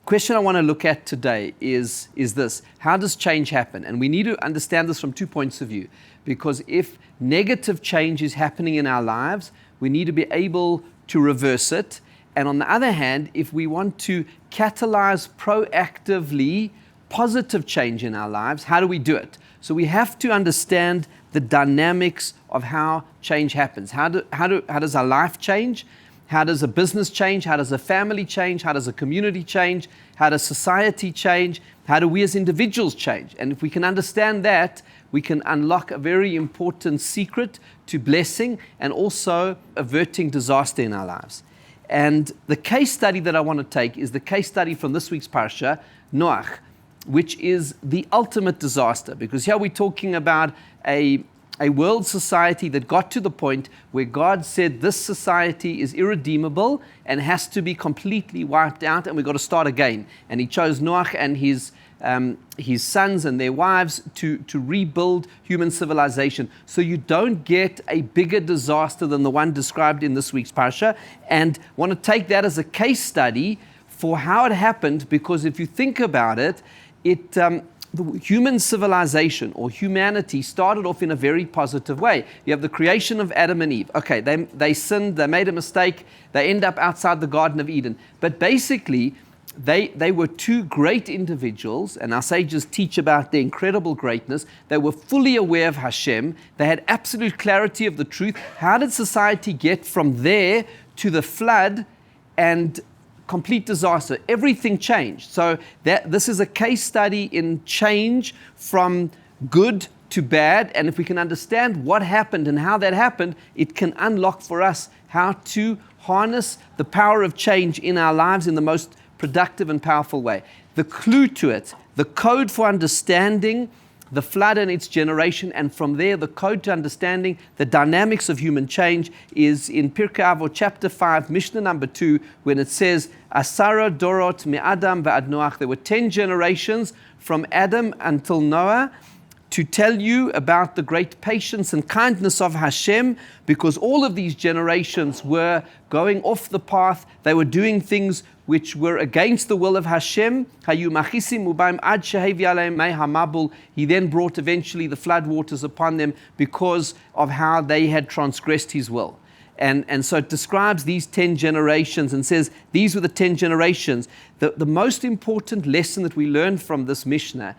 question I want to look at today is this: how does change happen? And we need to understand this from 2 points of view, because if negative change is happening in our lives, we need to be able to reverse it. And on the other hand, if we want to catalyze proactively positive change in our lives, how do we do it? So we have to understand the dynamics of how change happens. How does our life change? How does a business change? How does a family change? How does a community change? How does society change? How do we as individuals change? And if we can understand that, we can unlock a very important secret to blessing and also averting disaster in our lives. And the case study that I want to take is the case study from this week's Parsha, Noach, which is the ultimate disaster. Because here we're talking about a world society that got to the point where God said this society is irredeemable and has to be completely wiped out, and we've got to start again. And he chose Noach and his sons and their wives to rebuild human civilization. So you don't get a bigger disaster than the one described in this week's Parsha. And want to take that as a case study for how it happened, because if you think about it, the human civilization or humanity started off in a very positive way. You have the creation of Adam and Eve. Okay, they sinned, they made a mistake, they end up outside the Garden of Eden. But basically, they were two great individuals, and our sages teach about their incredible greatness. They were fully aware of Hashem. They had absolute clarity of the truth. How did society get from there to the flood and complete disaster? Everything changed. So this is a case study in change from good to bad. And if we can understand what happened and how that happened, it can unlock for us how to harness the power of change in our lives in the most productive and powerful way. The clue to it, the code for understanding the flood and its generation, and from there the code to understanding the dynamics of human change, is in Pirkei Avot chapter 5, Mishnah number 2, when it says, Asara dorot me'adam va'ad Noach. There were 10 generations from Adam until Noah, to tell you about the great patience and kindness of Hashem, because all of these generations were going off the path. They were doing things which were against the will of Hashem. He then brought eventually the flood waters upon them because of how they had transgressed his will. And so it describes these 10 generations and says, these were the 10 generations. The most important lesson that we learn from this Mishnah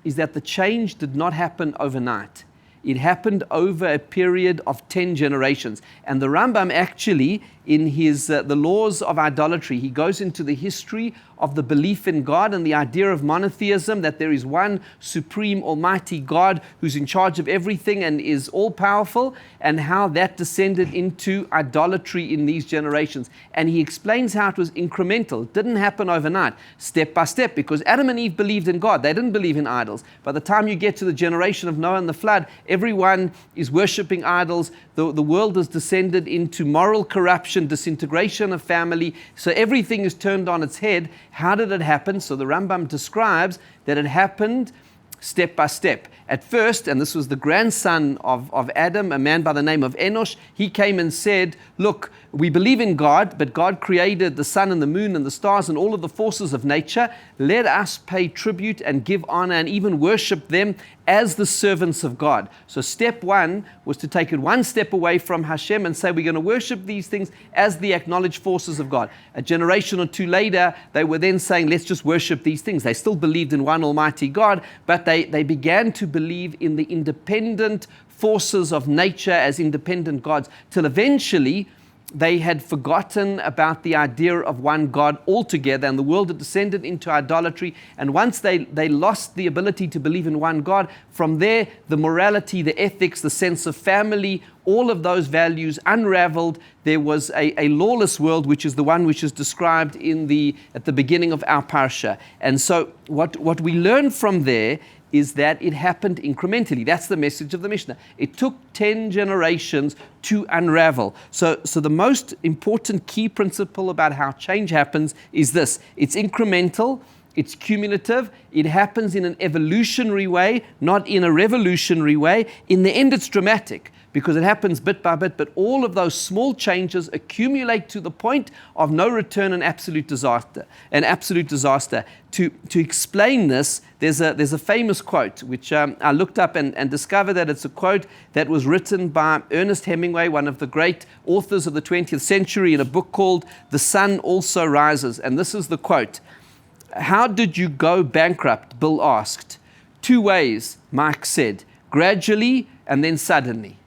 is that the change did not happen overnight. It happened over a period of 10 generations. And the Rambam actually, in his the laws of idolatry, he goes into the history of the belief in God and the idea of monotheism, that there is one supreme almighty God who's in charge of everything and is all-powerful, and how that descended into idolatry in these generations. And he explains how it was incremental. It didn't happen overnight, step by step, because Adam and Eve believed in God. They didn't believe in idols. By the time you get to the generation of Noah and the flood, everyone is worshipping idols. The world has descended into moral corruption, disintegration of family. So everything is turned on its head. How did it happen? So the Rambam describes that it happened step by step. At first, and this was the grandson of Adam, a man by the name of Enosh, he came and said, look, we believe in God, but God created the sun and the moon and the stars and all of the forces of nature. Let us pay tribute and give honor and even worship them as the servants of God. So step one was to take it one step away from Hashem and say, we're going to worship these things as the acknowledged forces of God. A generation or two later, they were then saying, let's just worship these things. They still believed in one almighty God, but they began to believe in the independent forces of nature as independent gods, till eventually they had forgotten about the idea of one God altogether, and the world had descended into idolatry. And once they lost the ability to believe in one God, from there, the morality, the ethics, the sense of family, all of those values unraveled. There was a lawless world, which is the one which is described at the beginning of our Parsha. And so what we learn from there is that it happened incrementally. That's the message of the Mishnah. It took 10 generations to unravel. So the most important key principle about how change happens is this. It's incremental, it's cumulative, it happens in an evolutionary way, not in a revolutionary way. In the end, it's dramatic, because it happens bit by bit, but all of those small changes accumulate to the point of no return and absolute disaster. To explain this, there's a famous quote, which I looked up and discovered that it's a quote that was written by Ernest Hemingway, one of the great authors of the 20th century, in a book called The Sun Also Rises. And this is the quote. "How did you go bankrupt?" Bill asked. "Two ways," Mike said. "Gradually and then suddenly."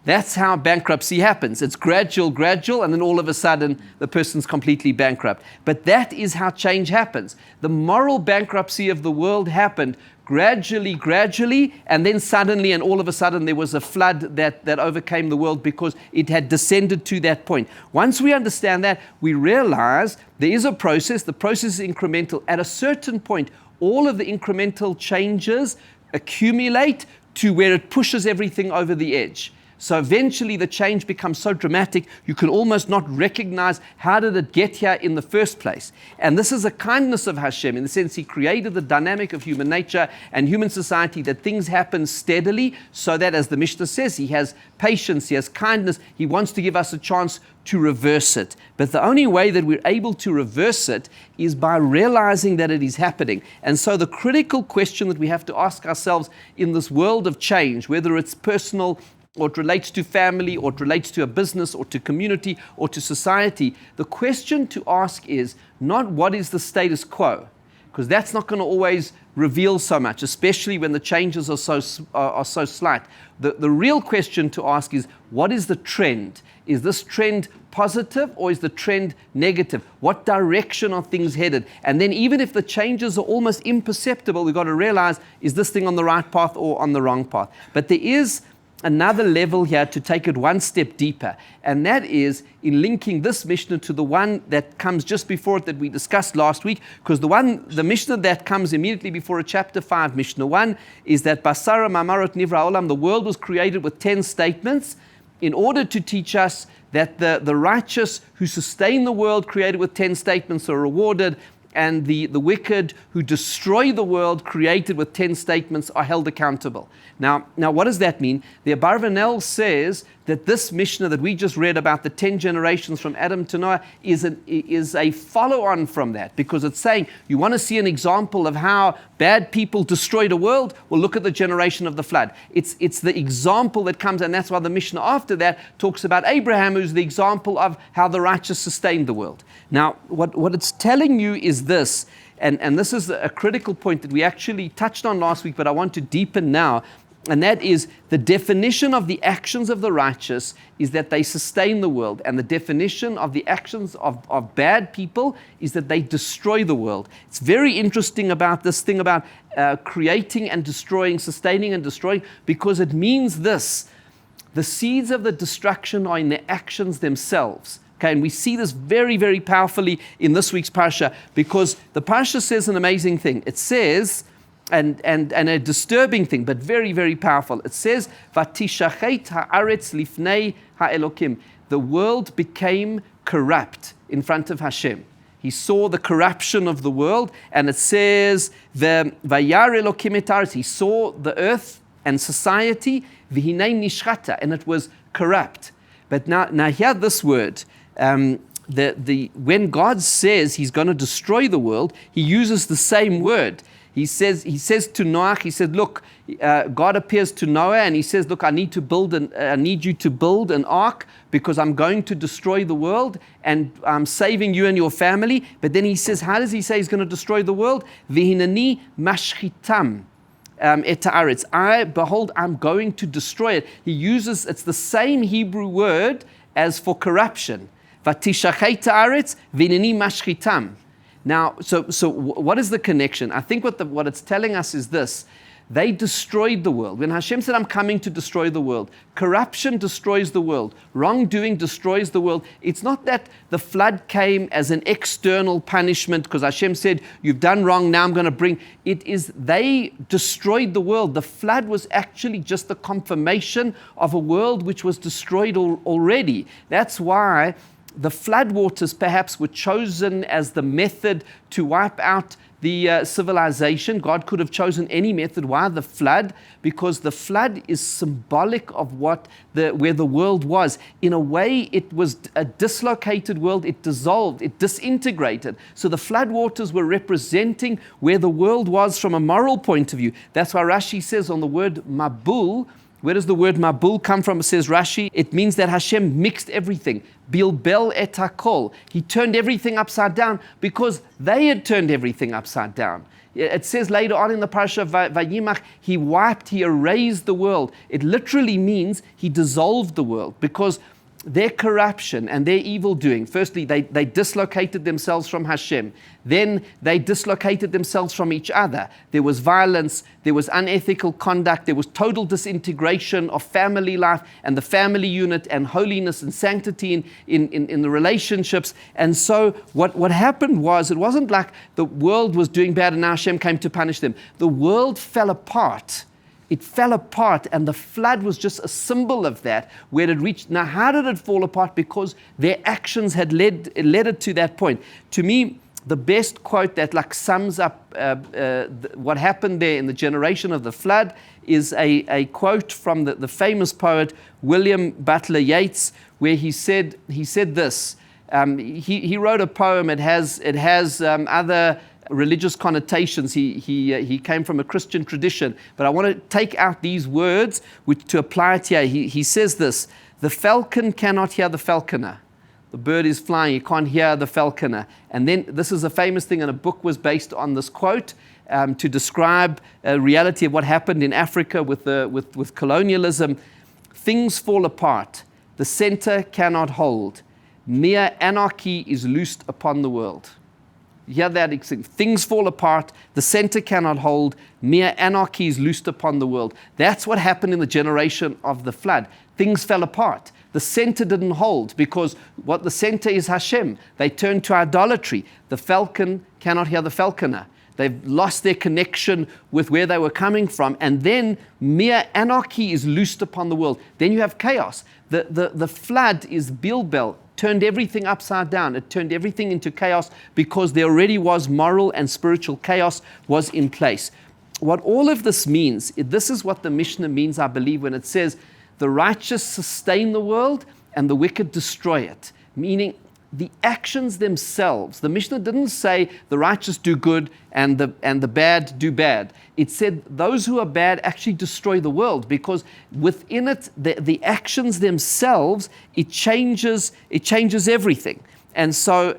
That's how bankruptcy happens. It's gradual, and then all of a sudden, the person's completely bankrupt. But that is how change happens. The moral bankruptcy of the world happened gradually, and then suddenly, and all of a sudden, there was a flood that overcame the world because it had descended to that point. Once we understand that, we realize there is a process. The process is incremental. At a certain point, all of the incremental changes accumulate to where it pushes everything over the edge. So eventually the change becomes so dramatic, you can almost not recognize how did it get here in the first place. And this is a kindness of Hashem, in the sense He created the dynamic of human nature and human society, that things happen steadily, so that, as the Mishnah says, He has patience, He has kindness, He wants to give us a chance to reverse it. But the only way that we're able to reverse it is by realizing that it is happening. And so the critical question that we have to ask ourselves in this world of change, whether it's personal, or it relates to family, or it relates to a business, or to community, or to society, the question to ask is not what is the status quo, because that's not going to always reveal so much, especially when the changes are so slight. The real question to ask is, what is the trend? Is this trend positive or is the trend negative? What direction are things headed? And then even if the changes are almost imperceptible, we've got to realize, is this thing on the right path or on the wrong path? But there is another level here to take it one step deeper, and that is in linking this Mishnah to the one that comes just before it that we discussed last week, because the Mishnah that comes immediately before it, chapter 5, Mishnah 1, is that Basara Mamarot Nivra Olam, the world was created with 10 statements in order to teach us that the righteous who sustain the world created with 10 statements are rewarded, and the wicked who destroy the world created with 10 statements are held accountable. Now, what does that mean? The Abarvanel says that this Mishnah that we just read about the 10 generations from Adam to Noah is a follow-on from that, because it's saying, you want to see an example of how bad people destroyed a world? Well, look at the generation of the flood. It's the example that comes, and that's why the Mishnah after that talks about Abraham, who's the example of how the righteous sustained the world. Now, what it's telling you is this, and this is a critical point that we actually touched on last week, but I want to deepen now, and that is the definition of the actions of the righteous is that they sustain the world, and the definition of the actions of bad people is that they destroy the world. It's very interesting about this thing about creating and destroying, sustaining and destroying, because it means this: the seeds of the destruction are in the actions themselves. Okay, and we see this very, very powerfully in this week's Parsha, because the Parsha says an amazing thing. It says, and a disturbing thing, but very, very powerful. It says, "Vatishachet haaretz lifnei haElokim." The world became corrupt in front of Hashem. He saw the corruption of the world, and it says, "Vayar Elokim et haaretz." He saw the earth and society, v'hinei nishchata, and it was corrupt. But now hear this word. When God says He's going to destroy the world, He uses the same word. He says to Noach, He said, look, God appears to Noah and He says, look, I need you to build an ark because I'm going to destroy the world and I'm saving you and your family. But then He says, how does He say He's going to destroy the world? V'hinani mashchitam. Behold, I'm going to destroy it. It's the same Hebrew word as for corruption. Vatishachet haaretz v'hinani mashchitam. Now, so what is the connection? I think what it's telling us is this: they destroyed the world. When Hashem said, "I'm coming to destroy the world," corruption destroys the world. Wrongdoing destroys the world. It's not that the flood came as an external punishment because Hashem said, "You've done wrong, now I'm going to bring." It is they destroyed the world. The flood was actually just the confirmation of a world which was destroyed already. That's why the floodwaters perhaps were chosen as the method to wipe out the civilization. God could have chosen any method. Why the flood? Because the flood is symbolic of where the world was. In a way, it was a dislocated world. It dissolved. It disintegrated. So the floodwaters were representing where the world was from a moral point of view. That's why Rashi says on the word mabul. Where does the word mabul come from? It says Rashi, it means that Hashem mixed everything. Bilbel et hakol. He turned everything upside down because they had turned everything upside down. It says later on in the Parsha, Vayimach, he erased the world. It literally means he dissolved the world because their corruption and their evil doing, firstly, they dislocated themselves from Hashem. Then they dislocated themselves from each other. There was violence, there was unethical conduct, there was total disintegration of family life and the family unit and holiness and sanctity in the relationships. And so what happened was, it wasn't like the world was doing bad and now Hashem came to punish them. The world fell apart. It fell apart, and the flood was just a symbol of that, where it reached. Now, how did it fall apart? Because their actions had led it to that point. To me, the best quote that sums up what happened there in the generation of the flood is a quote from the famous poet William Butler Yeats, where he said this. He wrote a poem. It has other religious connotations. He came from a Christian tradition, but I want to take out these words to apply it here. He says this: the falcon cannot hear the falconer. The bird is flying, you can't hear the falconer. And then this is a famous thing, and a book was based on this quote to describe a reality of what happened in Africa with colonialism. Things fall apart. The center cannot hold. Mere anarchy is loosed upon the world. You hear that? Things fall apart. The center cannot hold. Mere anarchy is loosed upon the world. That's what happened in the generation of the flood. Things fell apart. The center didn't hold because what the center is Hashem. They turned to idolatry. The falcon cannot hear the falconer. They've lost their connection with where they were coming from. And then mere anarchy is loosed upon the world. Then you have chaos. The flood is Bilbel. Turned everything upside down. It turned everything into chaos because there already was moral and spiritual chaos was in place. What all of this means, this is what the Mishnah means, I believe, when it says the righteous sustain the world and the wicked destroy it. Meaning the actions themselves. The Mishnah didn't say the righteous do good and the bad do bad. It said those who are bad actually destroy the world because within it, the actions themselves, it changes everything. And so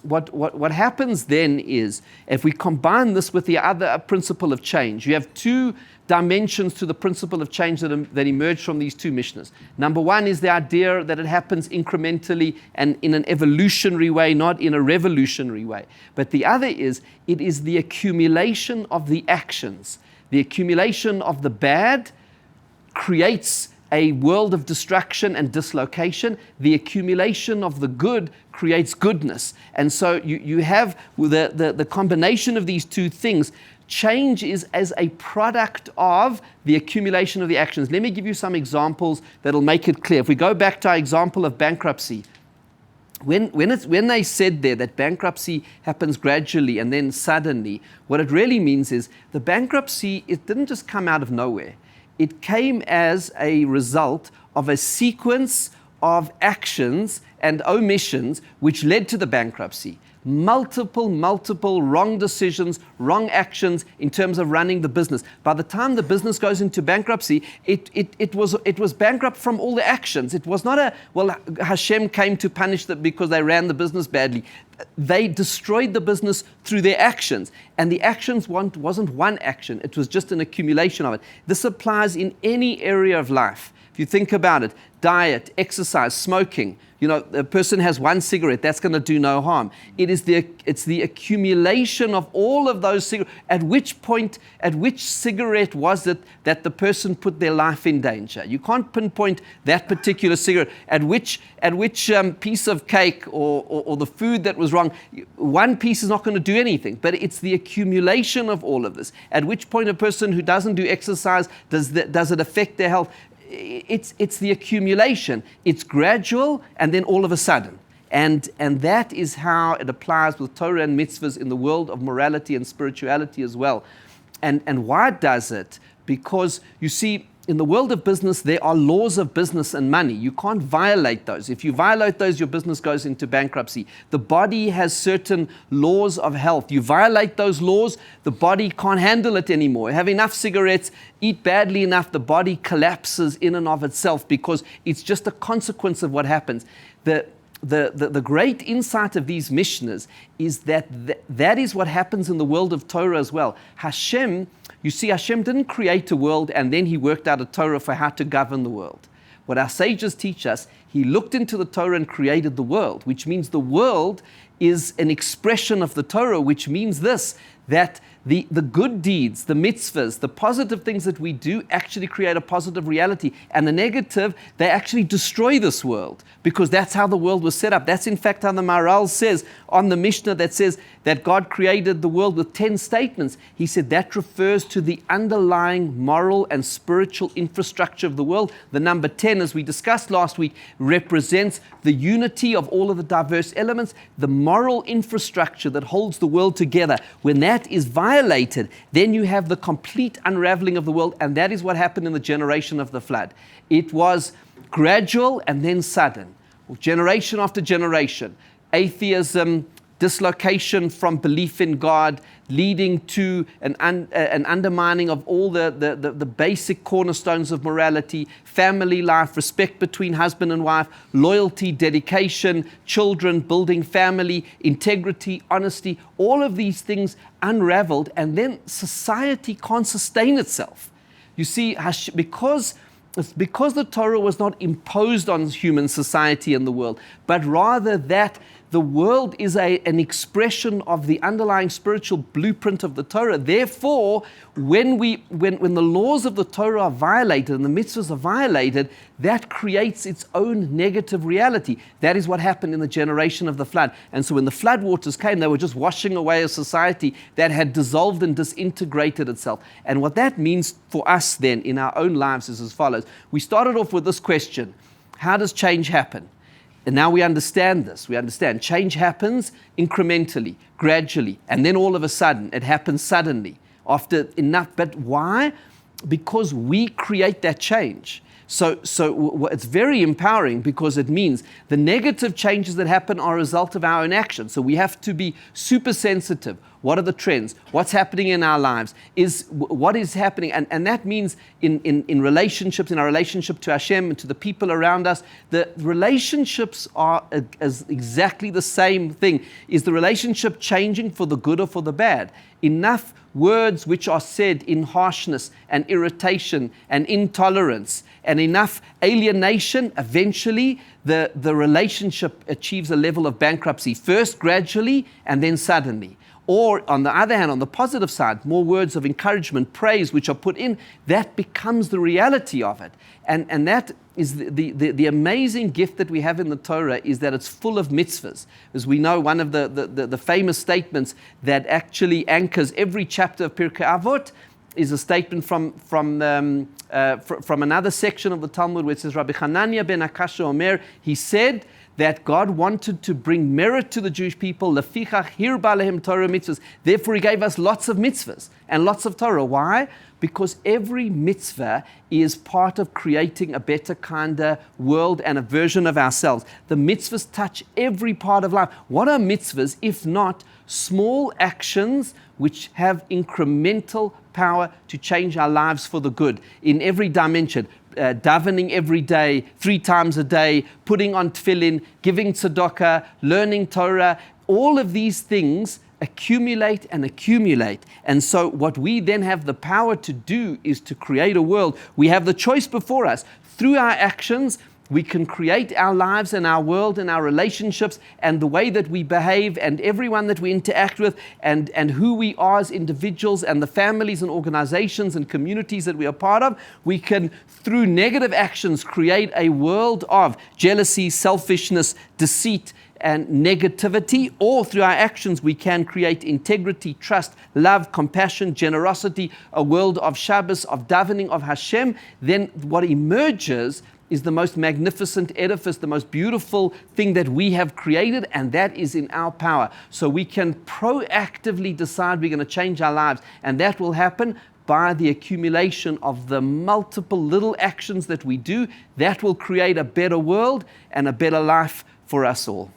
what happens then is, if we combine this with the other principle of change, you have two dimensions to the principle of change that emerge from these two Mishnahs. Number one is the idea that it happens incrementally and in an evolutionary way, not in a revolutionary way. But the other is, it is the accumulation of the actions. The accumulation of the bad creates a world of destruction and dislocation. The accumulation of the good creates goodness. And so you have the combination of these two things. Change is as a product of the accumulation of the actions. Let me give you some examples that'll make it clear. If we go back to our example of bankruptcy, when they said there that bankruptcy happens gradually and then suddenly, what it really means is the bankruptcy, it didn't just come out of nowhere. It came as a result of a sequence of actions and omissions which led to the bankruptcy. Multiple wrong decisions, wrong actions in terms of running the business. By the time the business goes into bankruptcy, it was bankrupt from all the actions. It was not Hashem came to punish them because they ran the business badly. They destroyed the business through their actions. And the actions wasn't one action. It was just an accumulation of it. This applies in any area of life. If you think about it, diet, exercise, smoking. A person has one cigarette, that's going to do no harm. It's the accumulation of all of those cigarettes. At which cigarette was it that the person put their life in danger? You can't pinpoint that particular cigarette. At which piece of cake or the food that was wrong, one piece is not going to do anything. But it's the accumulation of all of this. At which point a person who doesn't do exercise, does it affect their health? It's the accumulation. It's gradual and then all of a sudden. And that is how it applies with Torah and mitzvahs in the world of morality and spirituality as well. And why it does it? Because you see, in the world of business, there are laws of business and money. You can't violate those. If you violate those, your business goes into bankruptcy. The body has certain laws of health. You violate those laws, the body can't handle it anymore. Have enough cigarettes, eat badly enough, the body collapses in and of itself because it's just a consequence of what happens. The great insight of these Mishnahs is that is what happens in the world of Torah as well. You see, Hashem didn't create a world and then he worked out a Torah for how to govern the world. What our sages teach us, he looked into the Torah and created the world, which means the world is an expression of the Torah, which means this, that the good deeds, the mitzvahs, the positive things that we do actually create a positive reality. And the negative, they actually destroy this world because that's how the world was set up. That's in fact how the Maharal says on the Mishnah that says that God created the world with 10 statements. He said that refers to the underlying moral and spiritual infrastructure of the world. The number 10, as we discussed last week, represents the unity of all of the diverse elements, the moral infrastructure that holds the world together. When that is violated, then you have the complete unraveling of the world, and that is what happened in the generation of the flood. It was gradual and then sudden, generation after generation. Atheism, dislocation from belief in God, leading to an undermining of all the basic cornerstones of morality, family life, respect between husband and wife, loyalty, dedication, children, building family, integrity, honesty, all of these things unraveled, and then society can't sustain itself. You see, because the Torah was not imposed on human society and the world, but rather that the world is an expression of the underlying spiritual blueprint of the Torah. Therefore, when the laws of the Torah are violated and the mitzvahs are violated, that creates its own negative reality. That is what happened in the generation of the flood. And so when the flood waters came, they were just washing away a society that had dissolved and disintegrated itself. And what that means for us then in our own lives is as follows. We started off with this question: how does change happen? And now we understand this. We understand change happens incrementally, gradually, and then all of a sudden, it happens suddenly after enough. But why? Because we create that change. So it's very empowering because it means the negative changes that happen are a result of our own action. So we have to be super sensitive. What are the trends? What's happening in our lives? What is happening? And that means in relationships, in our relationship to Hashem and to the people around us, the relationships are as exactly the same thing. Is the relationship changing for the good or for the bad? Enough words which are said in harshness and irritation and intolerance and enough alienation, eventually the relationship achieves a level of bankruptcy, first gradually and then suddenly. Or on the other hand, on the positive side, more words of encouragement, praise, which are put in, that becomes the reality of it. And that is the amazing gift that we have in the Torah, is that it's full of mitzvahs. As we know, one of the famous statements that actually anchors every chapter of Pirkei Avot is a statement from another section of the Talmud, where it says, Rabbi Hanania ben Akasha Omer, he said that God wanted to bring merit to the Jewish people. Lefichach hirba lehem Torah mitzvahs. Therefore, He gave us lots of mitzvahs and lots of Torah. Why? Because every mitzvah is part of creating a better kind of world and a version of ourselves. The mitzvahs touch every part of life. What are mitzvahs if not small actions which have incremental power to change our lives for the good in every dimension? Davening every day, 3 times a day, putting on tefillin, giving tzedakah, learning Torah, all of these things accumulate and accumulate. And so what we then have the power to do is to create a world. We have the choice before us. Through our actions, we can create our lives and our world and our relationships and the way that we behave and everyone that we interact with and who we are as individuals and the families and organizations and communities that we are part of. We can, through negative actions, create a world of jealousy, selfishness, deceit, and negativity, or through our actions we can create integrity, trust, love, compassion, generosity, a world of Shabbos, of davening, of Hashem. Then what emerges is the most magnificent edifice, the most beautiful thing that we have created, and that is in our power. So we can proactively decide we're going to change our lives, and that will happen by the accumulation of the multiple little actions that we do. That will create a better world and a better life for us all.